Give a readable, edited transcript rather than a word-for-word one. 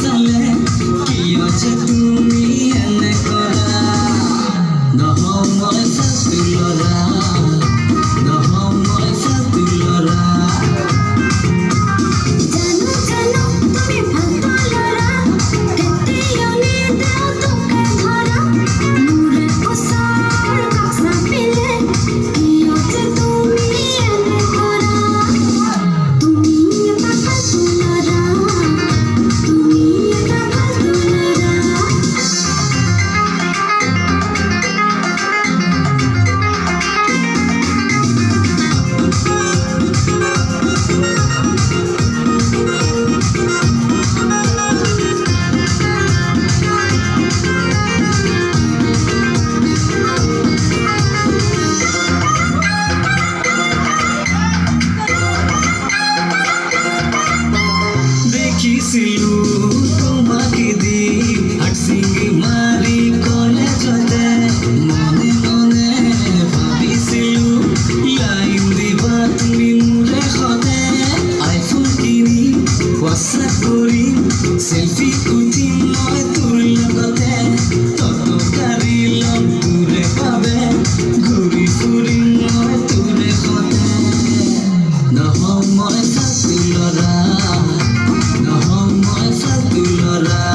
চালে কিয় যে তুমি এনে কৰা নহওঁ মই ফালতু ল'ৰা নহওঁ মই ফালতু ল'ৰা দেখিছিলো তোমাকে দি হাটছিঙি মাৰি কলেজতে মনে মনে ভাবিছিলো লাইন দিবা তুমি মোৰে সদে আইফোন কিনি হোৱাটছআপ কৰিম চেলফি উঠিম মই তোৰ লগতে তত গাড়ী ল'ম তোৰে বাবে ঘূৰি ফুৰিম মই তোৰে সদে নহওঁ মই ফালতু ল'ৰা নহওঁ মই ফালতু ল'ৰা